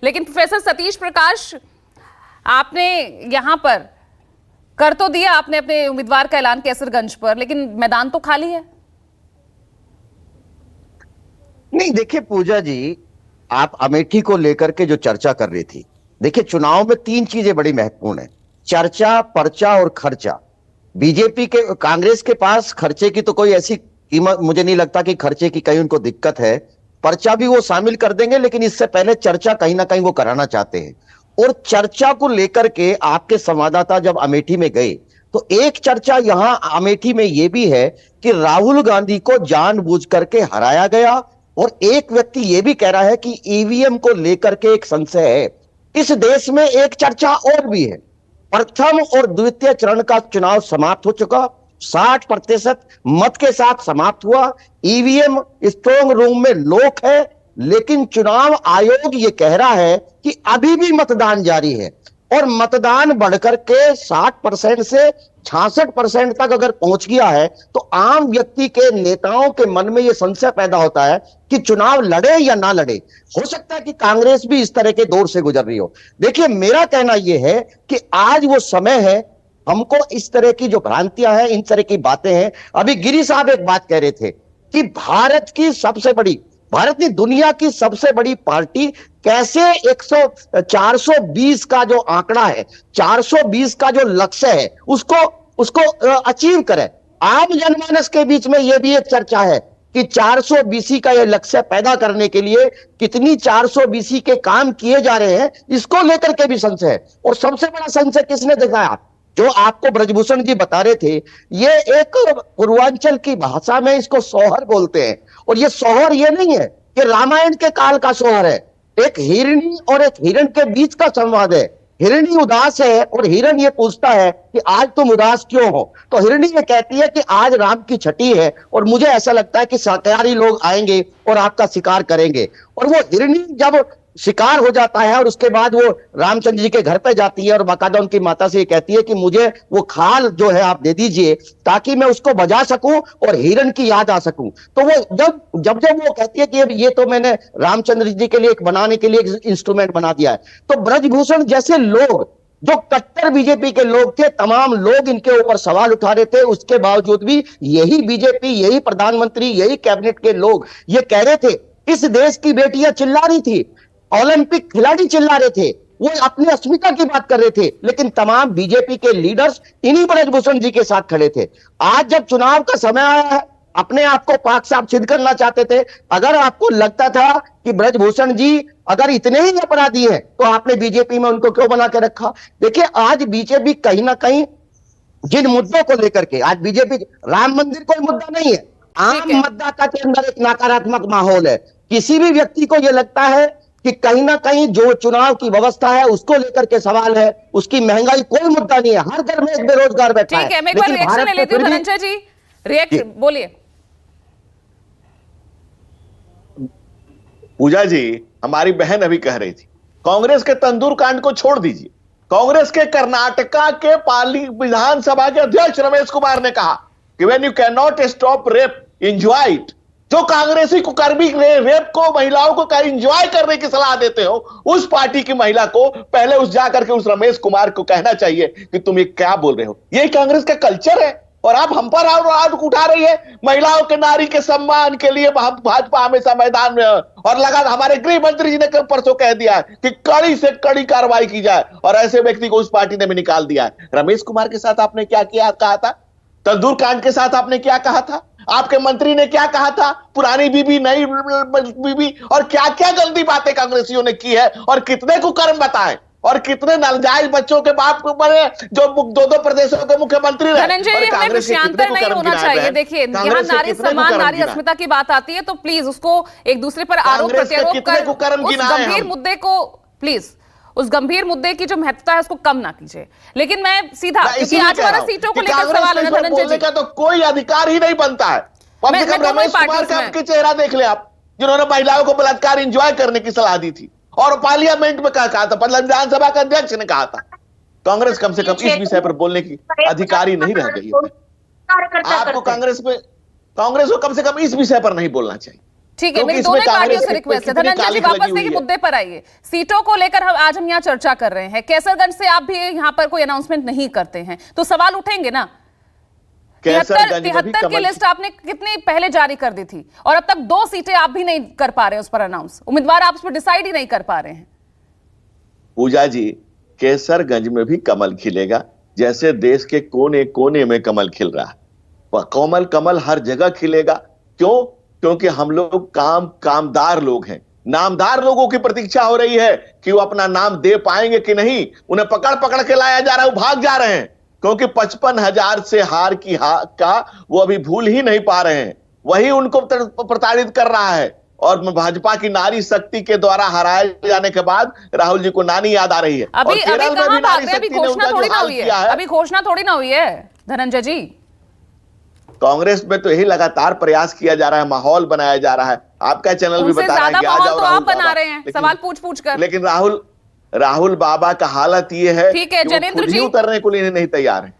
लेकिन प्रोफेसर सतीश प्रकाश, आपने यहां पर कर तो दिया आपने अपने उम्मीदवार का ऐलान कैसरगंज पर, लेकिन मैदान तो खाली है। नहीं, देखिए पूजा जी, आप अमेठी को लेकर के जो चर्चा कर रही थी, देखिए चुनाव में तीन चीजें बड़ी महत्वपूर्ण है: चर्चा, पर्चा और खर्चा। बीजेपी के, कांग्रेस के पास खर्चे की तो कोई ऐसी कीमत मुझे नहीं लगता कि खर्चे की कहीं उनको दिक्कत है। पर्चा भी वो शामिल कर देंगे, लेकिन इससे पहले चर्चा कहीं ना कहीं वो कराना चाहते हैं। और चर्चा को लेकर के आपके संवाददाता जब अमेठी में गए, तो एक चर्चा यहां अमेठी में यह भी है कि राहुल गांधी को जानबूझ करके हराया गया। और एक व्यक्ति यह भी कह रहा है कि ईवीएम को लेकर के एक संशय है। इस देश में एक चर्चा और भी है। प्रथम और द्वितीय चरण का चुनाव समाप्त हो चुका, 60% मत के साथ समाप्त हुआ। ईवीएम स्ट्रांग रूम में लॉक है, लेकिन चुनाव आयोग यह कह रहा है कि अभी भी मतदान जारी है। और मतदान बढ़कर के 60% से 66% तक अगर पहुंच गया है, तो आम व्यक्ति के, नेताओं के मन में यह संशय पैदा होता है कि चुनाव लड़े या ना लड़े। हो सकता है कि कांग्रेस भी इस तरह के दौर से गुजर रही हो। देखिए, मेरा कहना यह है कि आज वो समय है, हमको इस तरह की जो भ्रांतियां हैं, इन तरह की बातें हैं। अभी गिरी साहब एक बात कह रहे थे कि भारत की दुनिया की सबसे बड़ी पार्टी कैसे 420 का जो आंकड़ा है, 420 का जो लक्ष्य है, उसको उसको अचीव करे। आम जनमानस के बीच में यह भी एक चर्चा है कि 420 का यह लक्ष्य पैदा करने के लिए कितनी 420 के काम किए जा रहे हैं, इसको लेकर के भी संशय है। और सबसे बड़ा संशय किसने दिखाया? जो आपको ब्रजभूषण जी बता रहे थे, ये एक पूर्वांचल की भाषा में इसको सोहर बोलते हैं। और ये सोहर ये नहीं है कि रामायण के काल का सोहर है। एक हिरणी और एक हिरण के बीच का संवाद है। हिरणी उदास है और हिरण ये पूछता है कि आज तुम उदास क्यों हो? तो हिरणी ये कहती है कि आज राम की छठी है और मुझे ऐसा लगता है कि शाकाहारी लोग आएंगे और आपका शिकार करेंगे। और वो हिरणी जब शिकार हो जाता है और उसके बाद वो रामचंद्र जी के घर पे जाती है और बाकायदा उनकी माता से ये कहती है कि मुझे वो खाल जो है आप दे दीजिए ताकि मैं उसको बजा सकूं और हिरण की याद आ सकूं। तो वो जब जब जब वो कहती है कि ये तो मैंने रामचंद्र जी के लिए एक बनाने के लिए एक इंस्ट्रूमेंट बना दिया है। तो ब्रजभूषण जैसे लोग, जो कट्टर बीजेपी के लोग थे, तमाम लोग इनके ऊपर सवाल उठा रहे थे। उसके बावजूद भी यही बीजेपी, यही प्रधानमंत्री, यही कैबिनेट के लोग ये कह रहे थे। इस देश की बेटियां चिल्ला रही थी, ओलंपिक खिलाड़ी चिल्ला रहे थे, वो अपनी अस्मिता की बात कर रहे थे, लेकिन तमाम बीजेपी के लीडर्स इन्हीं ब्रजभूषण जी के साथ खड़े थे। आज जब चुनाव का समय आया है, अपने आप को पाक साफ सिद्ध करना चाहते थे। अगर आपको लगता था कि ब्रजभूषण जी अगर इतने ही अपराधी हैं, तो आपने बीजेपी में उनको क्यों बना के रखा? देखिए, आज बीजेपी कहीं ना कहीं जिन मुद्दों को लेकर के, आज बीजेपी, राम मंदिर कोई मुद्दा नहीं है, आम मतदाता के अंदर एक नकारात्मक माहौल है। किसी भी व्यक्ति को यह लगता है कि कहीं ना कहीं जो चुनाव की व्यवस्था है उसको लेकर के सवाल है, उसकी महंगाई कोई मुद्दा नहीं है, हर घर में एक बेरोजगार बैठा है। ठीक है, मैं एक बार रिएक्शन ले लेती हूं धनंजय जी, रिएक्ट बोलिए। पूजा जी, हमारी बहन अभी कह रही थी कांग्रेस के तंदूर कांड को छोड़ दीजिए। कांग्रेस के कर्नाटका के विधानसभा के अध्यक्ष रमेश कुमार ने कहा कि when you can not stop rape, enjoy it. जो कांग्रेसी कुकर्मी रेप को, महिलाओं को एंजॉय करने की सलाह देते हो, उस पार्टी की महिला को पहले उस जाकर के उस रमेश कुमार को कहना चाहिए कि तुम ये क्या बोल रहे हो। ये कांग्रेस का कल्चर है और आप हम पर आवाज उठा रही है। महिलाओं के, नारी के सम्मान के लिए भाजपा हमेशा मैदान में है। और लगा, हमारे गृह मंत्री जी ने परसों कह दिया कि कड़ी से कड़ी कार्रवाई की जाए, और ऐसे व्यक्ति को उस पार्टी ने भी निकाल दिया है। रमेश कुमार के साथ आपने क्या किया, कहा था? तंदूर कांड के साथ आपने क्या कहा था? आपके मंत्री ने क्या कहा था? पुरानी बीबी, नई बीबी, और क्या क्या गंदी बातें कांग्रेसियों ने की है, और कितने कुकर्म बताएं, और कितने नाजायज बच्चों के बाप को बने जो दो प्रदेशों के मुख्यमंत्री रहे। धनंजय, हमें विषयांतर नहीं होना चाहिए। देखिए, यहाँ नारी सम्मान, नारी अस्मिता की बात आती है तो प्लीज उसको एक दूसरे पर आरोप प्रत्यारोप कर उस गंभीर मुद्दे को, प्लीज उस गंभीर मुद्दे की जो महत्वता है उसको कम ना कीजिए। लेकिन मैं सीधा, क्योंकि आज हमारा सीटों को लेकर सवाल है धनंजय जी का, तो कोई अधिकार ही नहीं बनता है। कम से कम रमेश कुमार का आपके चेहरा देख ले आप, जिन्होंने महिलाओं को बलात्कार एंजॉय करने की सलाह दी थी और पार्लियामेंट में कहा था, विधानसभा का अध्यक्ष ने कहा था। कांग्रेस कम से कम इस विषय पर बोलने की अधिकारी नहीं रह गई है। आपको कांग्रेस को कम से कम इस विषय पर नहीं बोलना चाहिए। ठीक है, मेरी दोनों पार्टियों से रिक्वेस्ट है। धनंजय जी वापस से मुद्दे पर आइए। सीटों को लेकर आज हम यहाँ चर्चा कर रहे हैं। कैसरगंज से आप भी यहाँ पर कोई अनाउंसमेंट नहीं करते हैं तो सवाल उठेंगे ना। 73 की लिस्ट आपने कितनी पहले जारी कर दी थी और अब तक 2 सीटें आप भी नहीं कर पा रहे उस पर अनाउंस। उम्मीदवार आप उस पर डिसाइड ही नहीं कर पा रहे हैं। पूजा जी, केसरगंज में भी कमल खिलेगा जैसे देश के कोने कोने में कमल खिल रहा है। वह कमल हर जगह खिलेगा। क्यों? क्योंकि हम लोग कामदार लोग हैं। नामदार लोगों की प्रतीक्षा हो रही है कि वो अपना नाम दे पाएंगे कि नहीं। उन्हें पकड़ पकड़ के लाया जा रहा है, वो भाग जा रहे हैं क्योंकि 55,000 से हार का वो अभी भूल ही नहीं पा रहे हैं। वही उनको प्रताड़ित कर रहा है और भाजपा की नारी शक्ति के द्वारा हराए जाने के बाद राहुल जी को नानी याद आ रही है। अभी घोषणा थोड़ी ना हुई है। अभी घोषणा थोड़ी ना हुई है धनंजय जी। कांग्रेस में तो यही लगातार प्रयास किया जा रहा है, माहौल बनाया जा रहा है। आपका चैनल भी बता रहा है कि आ जाओ, आप बना रहे हैं सवाल पूछ कर। लेकिन राहुल बाबा का हालत ये है, ठीक है जनेंद्र जी, उतरने को लिए नहीं तैयार है।